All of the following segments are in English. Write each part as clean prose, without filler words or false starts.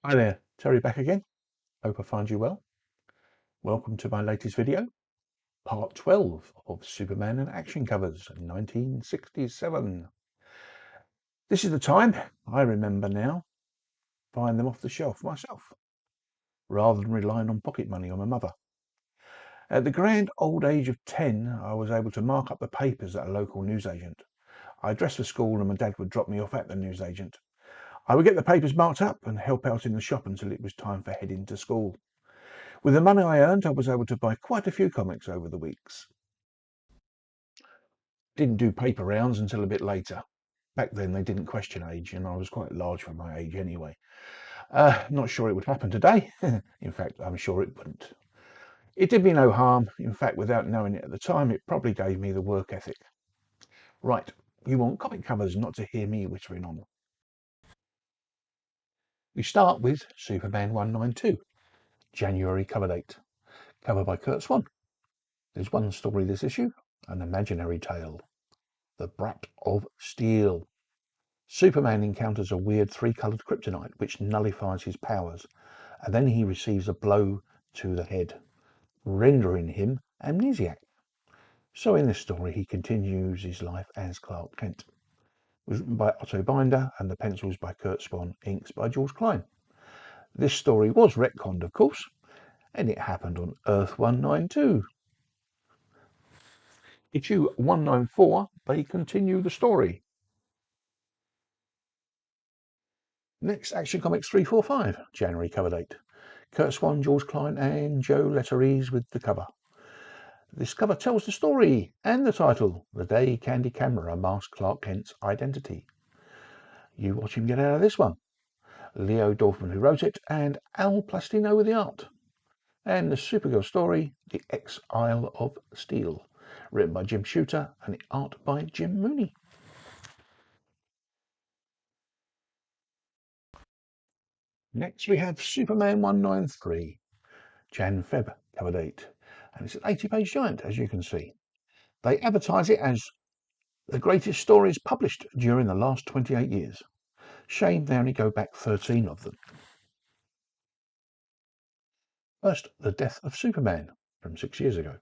Hi there, Terry back again. Hope I find you well. Welcome to my latest video, part 12 of Superman and Action Covers, 1967. This is the time, I remember now, buying them off the shelf myself, rather than relying on pocket money on my mother. At the grand old age of 10, I was able to mark up the papers at a local newsagent. I dressed for school and my dad would drop me off at the newsagent. I would get the papers marked up and help out in the shop until it was time for heading to school. With the money I earned, I was able to buy quite a few comics over the weeks. Didn't do paper rounds until a bit later. Back then they didn't question age, and I was quite large for my age anyway. Not sure it would happen today. In fact, I'm sure it wouldn't. It did me no harm. In fact, without knowing it at the time, it probably gave me the work ethic. Right, you want comic covers, not to hear me whittering on. We start with Superman 192, January cover date. Cover by Curt Swan. There's one story this issue, an imaginary tale. The Brat of Steel. Superman encounters a weird three-coloured kryptonite which nullifies his powers, and then he receives a blow to the head, rendering him amnesiac. So in this story he continues his life as Clark Kent. It was written by Otto Binder and the pencils by Curt Swan, inks by George Klein. This story was retconned, of course, and it happened on Earth 192. Issue 194, they continue the story. Next, Action Comics 345, January cover date. Curt Swan, George Klein and Joe Letteries with the cover. This cover tells the story and the title, The Day Candy Camera Masked Clark Kent's Identity. You watch him get out of this one. Leo Dorfman who wrote it and Al Plastino with the art. And the Supergirl story, The Exile of Steel, written by Jim Shooter and the art by Jim Mooney. Next we have Superman 193, Jan-Feb cover date, and it's an 80-page giant, as you can see. They advertise it as the greatest stories published during the last 28 years. Shame they only go back 13 of them. First, The Death of Superman from 6 years ago.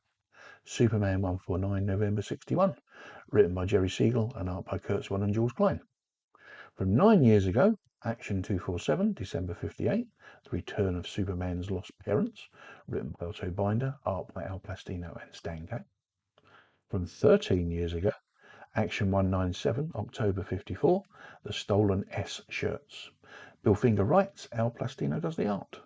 Superman 149, November 61, written by Jerry Siegel and art by Curt Swan and George Klein. From 9 years ago, Action 247, December 58, The Return of Superman's Lost Parents, written by Otto Binder, art by Al Plastino and Stan K. From 13 years ago, Action 197, October 54, The Stolen S Shirts. Bill Finger writes, Al Plastino does the art.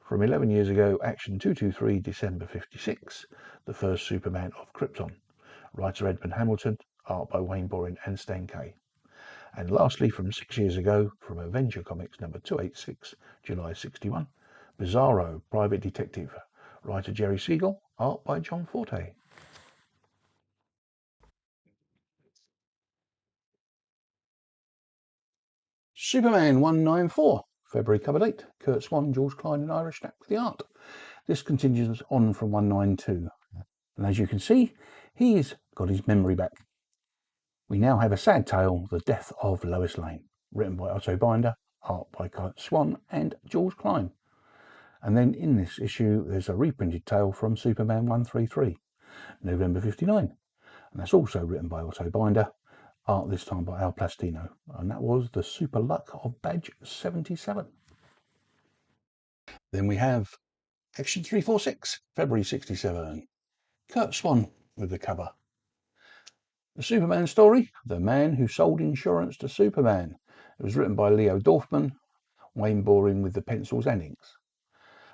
From 11 years ago, Action 223, December 56, The First Superman of Krypton. Writer Edmund Hamilton, art by Wayne Boring and Stan K. And lastly, from 6 years ago, from Avenger Comics number 286, July 61, Bizarro, Private Detective. Writer Jerry Siegel, art by John Forte. Superman 194, February cover date. Curt Swan, George Klein and Ira Stack with the art. This continues on from 192. And as you can see, he's got his memory back. We now have a sad tale, The Death of Lois Lane, written by Otto Binder, art by Curt Swan and George Klein. And then in this issue, there's a reprinted tale from Superman 133, November 59. And that's also written by Otto Binder, art this time by Al Plastino. And that was The Super Luck of Badge 77. Then we have Action 346, February 67. Curt Swan with the cover. The Superman story, The Man Who Sold Insurance to Superman. It was written by Leo Dorfman, Wayne Boring with the pencils and inks.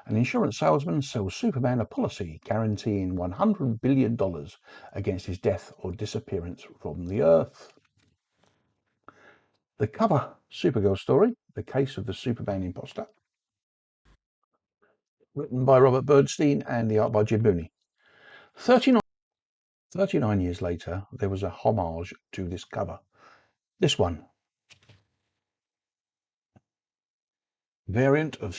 An insurance salesman sells Superman a policy guaranteeing $100 billion against his death or disappearance from the Earth. The cover, Supergirl story, The Case of the Superman Imposter. Written by Robert Bernstein and the art by Jim Mooney. 39 years later, there was a homage to this cover. This one. Variant of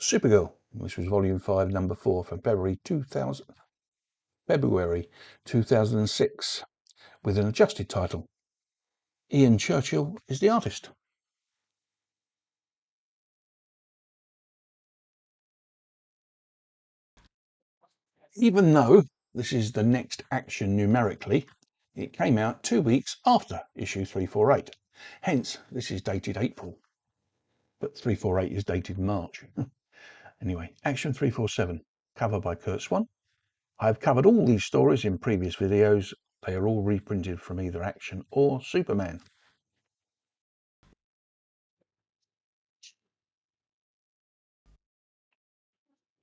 Supergirl, which was volume 5, number 4 from February 2006, with an adjusted title. Ian Churchill is the artist. even though this is the next action numerically, it came out 2 weeks after issue 348. Hence, this is dated April, but 348 is dated March. Anyway, Action 347, cover by Curt Swan. I've covered all these stories in previous videos. They are all reprinted from either Action or Superman.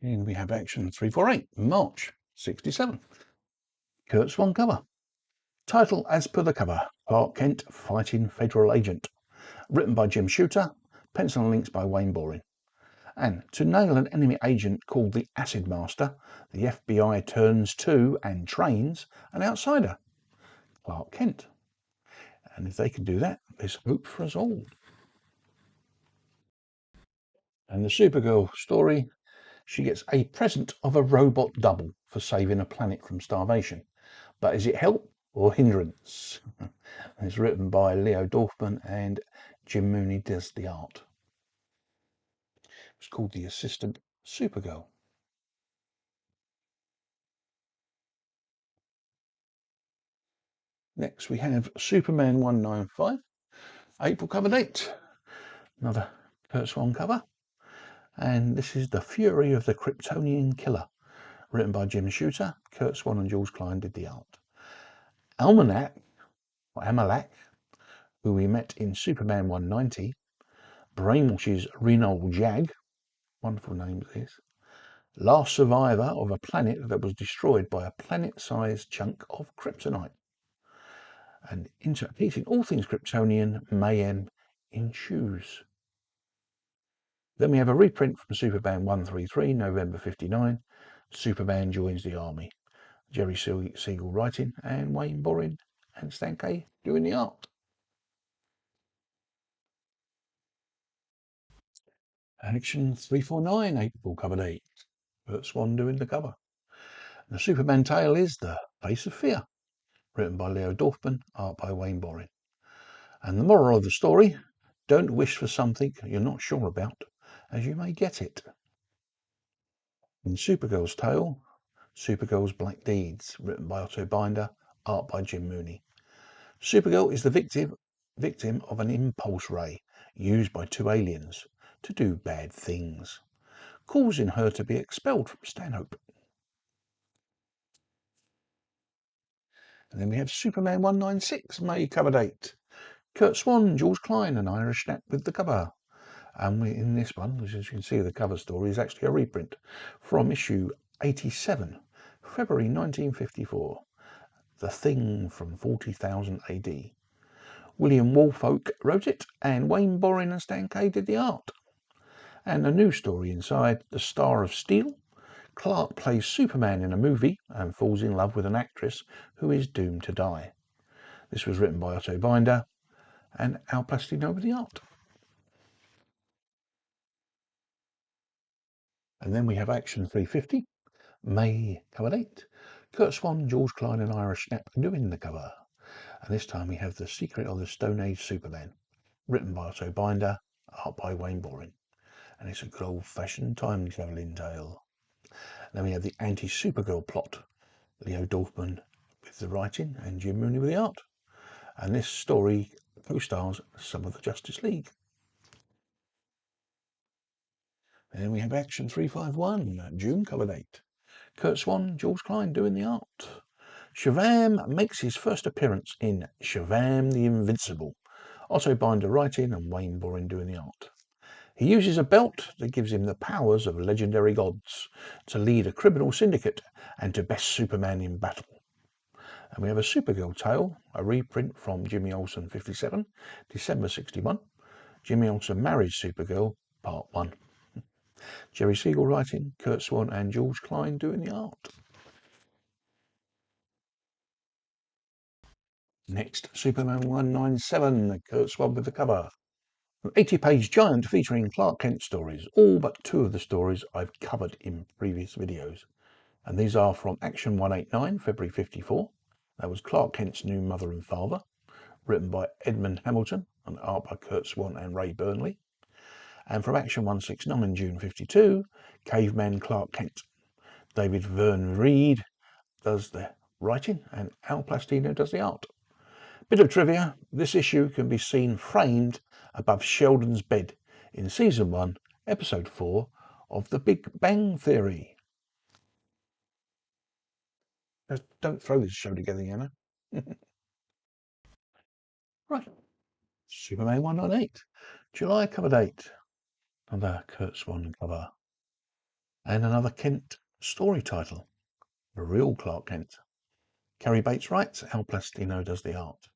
And we have Action 348, March 67. Curt Swan cover. Title as per the cover, Clark Kent Fighting Federal Agent. Written by Jim Shooter, pencil and links by Wayne Boring. And to nail an enemy agent called the Acid Master, the FBI turns to and trains an outsider, Clark Kent. And if they can do that, there's hope for us all. And the Supergirl story, she gets a present of a robot double for saving a planet from starvation. But is it help or hindrance? It's written by Leo Dorfman and Jim Mooney does the art. It's called The Assistant Supergirl. Next we have Superman 195, April cover date. Another Curt Swan cover. And this is The Fury of the Kryptonian Killer, written by Jim Shooter. Curt Swan and Jules Klein did the art. Amalak, who we met in Superman 190, brainwashes Reno Jag, wonderful name this, last survivor of a planet that was destroyed by a planet-sized chunk of kryptonite. And interpreting all things Kryptonian, mayhem ensues. Then we have a reprint from Superman 133, November 59. Superman joins the army. Jerry Siegel writing and Wayne Boring and Stan Kaye doing the art. Action 349, April cover date. Curt Swan doing the cover. The Superman tale is The Face of Fear, written by Leo Dorfman, art by Wayne Boring. And the moral of the story, don't wish for something you're not sure about, as you may get it. In Supergirl's tale, Supergirl's Black Deeds, written by Otto Binder, art by Jim Mooney. Supergirl is the victim of an impulse ray used by two aliens to do bad things, causing her to be expelled from Stanhope. And then we have Superman 196, May cover date. Curt Swan, Jules Klein and Irish Snap with the cover. And in this one, as you can see, the cover story is actually a reprint from issue 87, February 1954. The Thing from 40,000 AD. William Woolfolk wrote it, and Wayne Boring and Stan Kaye did the art. And a new story inside, The Star of Steel. Clark plays Superman in a movie and falls in love with an actress who is doomed to die. This was written by Otto Binder and Al Plastino with the art. And then we have Action 350, May cover date. Curt Swan, Jules Klein and Irish Snap doing the cover. And this time we have The Secret of the Stone Age Superman, written by Otto Binder, art by Wayne Boring. And it's a good old-fashioned time-travelling tale. And then we have the anti-Supergirl plot, Leo Dorfman with the writing and Jim Mooney with the art. And this story co-stars some of the Justice League. And then we have Action 351, June cover date. Curt Swan, Jules Klein doing the art. Shazam makes his first appearance in Shazam the Invincible. Otto Binder writing and Wayne Boring doing the art. He uses a belt that gives him the powers of legendary gods to lead a criminal syndicate and to best Superman in battle. And we have a Supergirl tale, a reprint from Jimmy Olsen 57, December 61. Jimmy Olsen marries Supergirl, part 1. Jerry Siegel writing, Curt Swan and Jules Klein doing the art. Next, Superman 197, Curt Swan with the cover. An 80-page giant featuring Clark Kent stories, all but 2 of the stories I've covered in previous videos. And these are from Action 189, February 54. That was Clark Kent's new mother and father, written by Edmund Hamilton and art by Curt Swan and Ray Burnley. And from Action 169, June 52, Caveman Clark Kent. David Vern Reed does the writing and Al Plastino does the art. Bit of trivia, this issue can be seen framed above Sheldon's bed in Season 1, Episode 4 of The Big Bang Theory. Don't throw this show together, you know. Right, Superman 198, July cover date. Another Curt Swan cover. And another Kent story title, The Real Clark Kent. Cary Bates writes, Al Plastino does the art.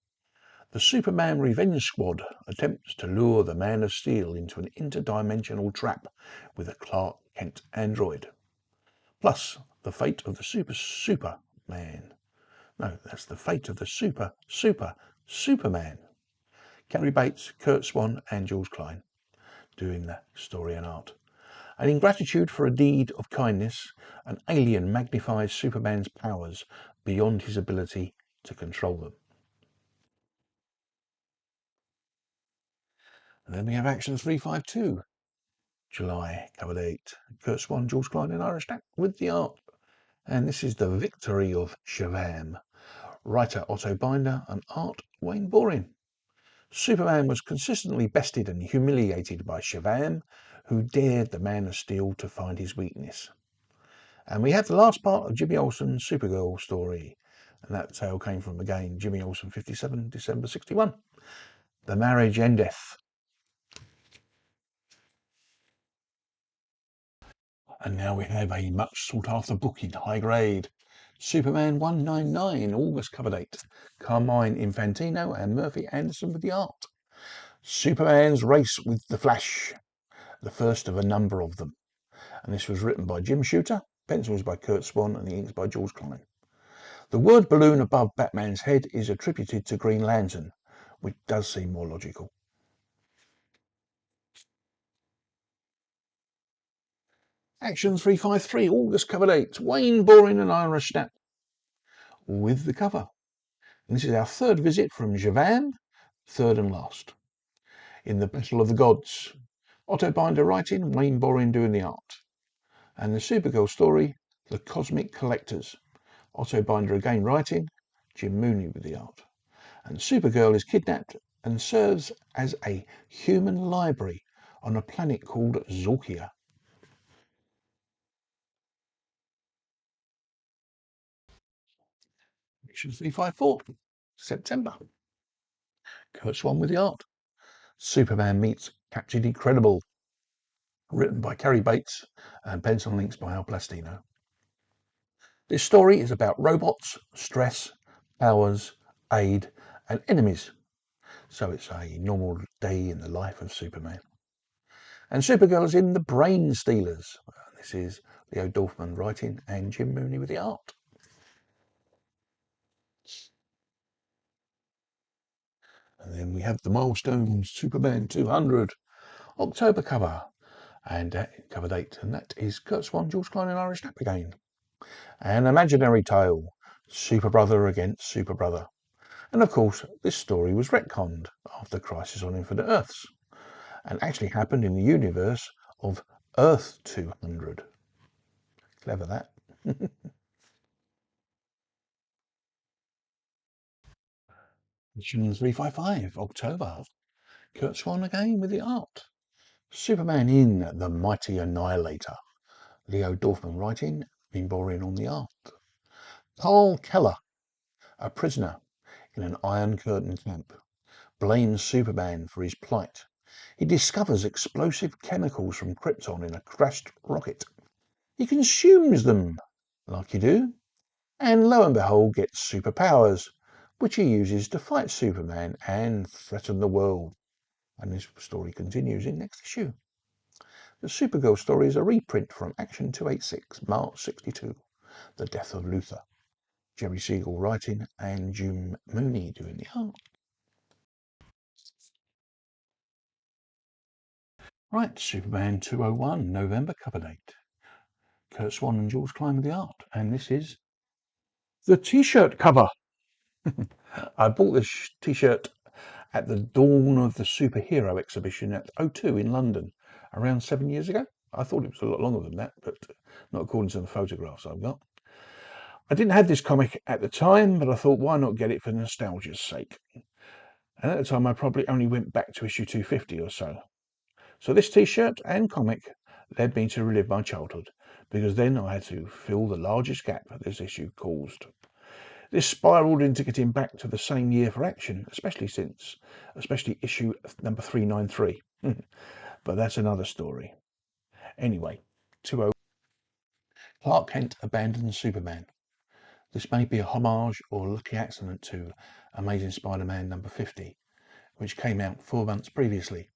The Superman Revenge Squad attempts to lure the Man of Steel into an interdimensional trap with a Clark Kent android. Plus, the fate of the Superman. No, that's the fate of the Superman. Cary Bates, Curt Swan and Jules Klein doing the story and art. And in gratitude for a deed of kindness, an alien magnifies Superman's powers beyond his ability to control them. And then we have Action 352, July cover date. Curt Swan, Jules Klein and Ira Stack with the art. And this is the victory of Shazam. Writer Otto Binder and art Wayne Boring. Superman was consistently bested and humiliated by Shazam, who dared the Man of Steel to find his weakness. And we have the last part of Jimmy Olsen's Supergirl story. And that tale came from, again, Jimmy Olsen 57, December 61. The Marriage Endeth. And now we have a much sought after book in high grade. Superman 199, August cover date. Carmine Infantino and Murphy Anderson with the art. Superman's Race with the Flash, the first of a number of them. And this was written by Jim Shooter, pencils by Curt Swan and the inks by Jules Klein. The word balloon above Batman's head is attributed to Green Lantern, which does seem more logical. Action 353, August cover date. Wayne Boring and Ira Stapp with the cover. And this is our third visit from Shazam, third and last. In the Battle of the Gods, Otto Binder writing, Wayne Boring doing the art. And the Supergirl story, The Cosmic Collectors. Otto Binder again writing, Jim Mooney with the art. And Supergirl is kidnapped and serves as a human library on a planet called Zorkia. Mission 354, September. Curt Swan with the art. Superman meets Captain Incredible. Written by Cary Bates and pencil and inks by Al Plastino. This story is about robots, stress, powers, aid, and enemies. So it's a normal day in the life of Superman. And Supergirl is in The Brain Stealers. This is Leo Dorfman writing and Jim Mooney with the art. And then we have the Milestones Superman 200 October cover and cover date, and that is Curt Swan, Jules Klein and Ira Stapp again. An imaginary tale, Super Brother against Super Brother. And of course, this story was retconned after Crisis on Infinite Earths and actually happened in the universe of Earth 200. Clever that. Mission 355, October. Curt Swan again with the art. Superman in The Mighty Annihilator. Leo Dorfman writing, Wayne Boring on the art. Carl Keller, a prisoner in an Iron Curtain camp, blames Superman for his plight. He discovers explosive chemicals from Krypton in a crashed rocket. He consumes them, like you do, and lo and behold gets superpowers, which he uses to fight Superman and threaten the world. And this story continues in next issue. The Supergirl story is a reprint from Action 286, March 62, The Death of Luthor. Jerry Siegel writing and Jim Mooney doing the art. Right, Superman 201, November cover date. Curt Swan and Jules Klein with the art. And this is the t-shirt cover. I bought this t-shirt at the dawn of the superhero exhibition at O2 in London around 7 years ago. I thought it was a lot longer than that, but not according to the photographs I've got. I didn't have this comic at the time, but I thought, why not get it for nostalgia's sake? And at the time, I probably only went back to issue 250 or so. So this t-shirt and comic led me to relive my childhood, because then I had to fill the largest gap that this issue caused. This spiraled into getting back to the same year for Action, especially issue number 393. But that's another story. Anyway, 20. Clark Kent abandons Superman. This may be a homage or a lucky accident to Amazing Spider-Man number 50, which came out 4 months previously.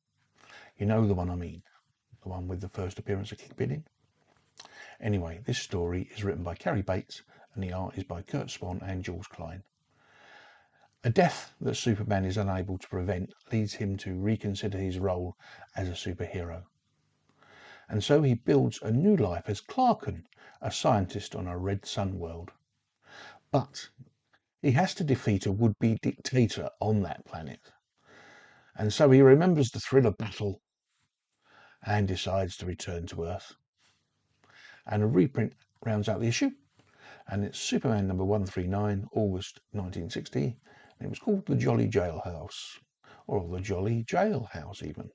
You know the one I mean, the one with the first appearance of Kingpin in. Anyway, this story is written by Cary Bates and the art is by Curt Swan and Jules Klein. A death that Superman is unable to prevent leads him to reconsider his role as a superhero. And so he builds a new life as Clarken, a scientist on a Red Sun world. But he has to defeat a would-be dictator on that planet. And so he remembers the thrill of battle and decides to return to Earth. And a reprint rounds out the issue. And it's Superman number 139, August 1960. And it was called The Jolly Jailhouse, or The Jolly Jailhouse even.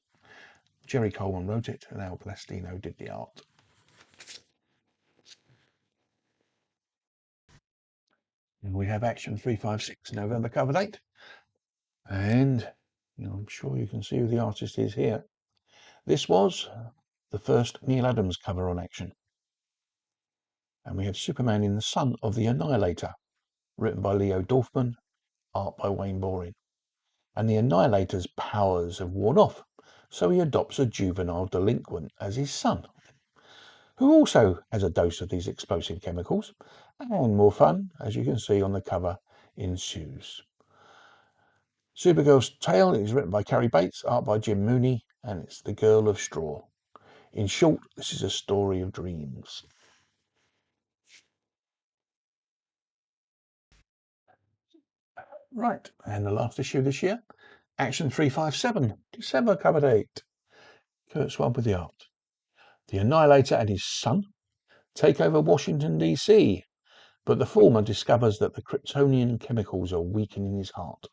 Jerry Coleman wrote it and Al Plastino did the art. And we have Action 356 November cover date. And I'm sure you can see who the artist is here. This was the first Neil Adams cover on Action. And we have Superman in the Son of the Annihilator, written by Leo Dorfman, art by Wayne Boring. And the Annihilator's powers have worn off, so he adopts a juvenile delinquent as his son, who also has a dose of these explosive chemicals, and more fun, as you can see on the cover, ensues. Supergirl's tale is written by Cary Bates, art by Jim Mooney, and it's The Girl of Straw. In short, this is a story of dreams. Right, and the last issue this year, Action 357, December cover date. Curt Swan with the art. The Annihilator and his son take over Washington, D.C., but the former discovers that the Kryptonian chemicals are weakening his heart.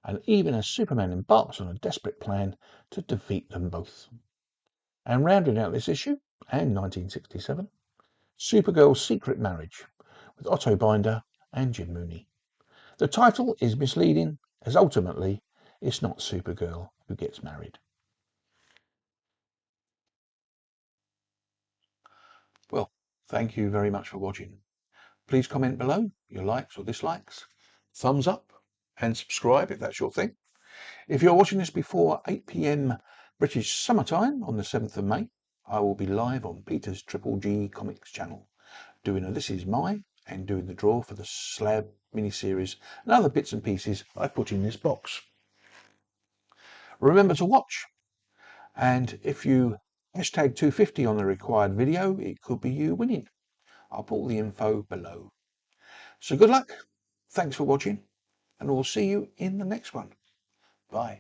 And even as Superman embarks on a desperate plan to defeat them both. And rounding out this issue, and 1967, Supergirl's Secret Marriage, with Otto Binder and Jim Mooney. The title is misleading, as ultimately it's not Supergirl who gets married. Well, thank you very much for watching. Please comment below your likes or dislikes, thumbs up, and subscribe if that's your thing. If you're watching this before 8 PM British summertime on the 7th of May, I will be live on Peter's Triple G Comics channel, doing a This Is My and doing the draw for the Slab miniseries and other bits and pieces I put in this box. Remember to watch, and if you hashtag 250 on the required video, it could be you winning. I'll put all the info below. So good luck, thanks for watching, and we'll see you in the next one. Bye.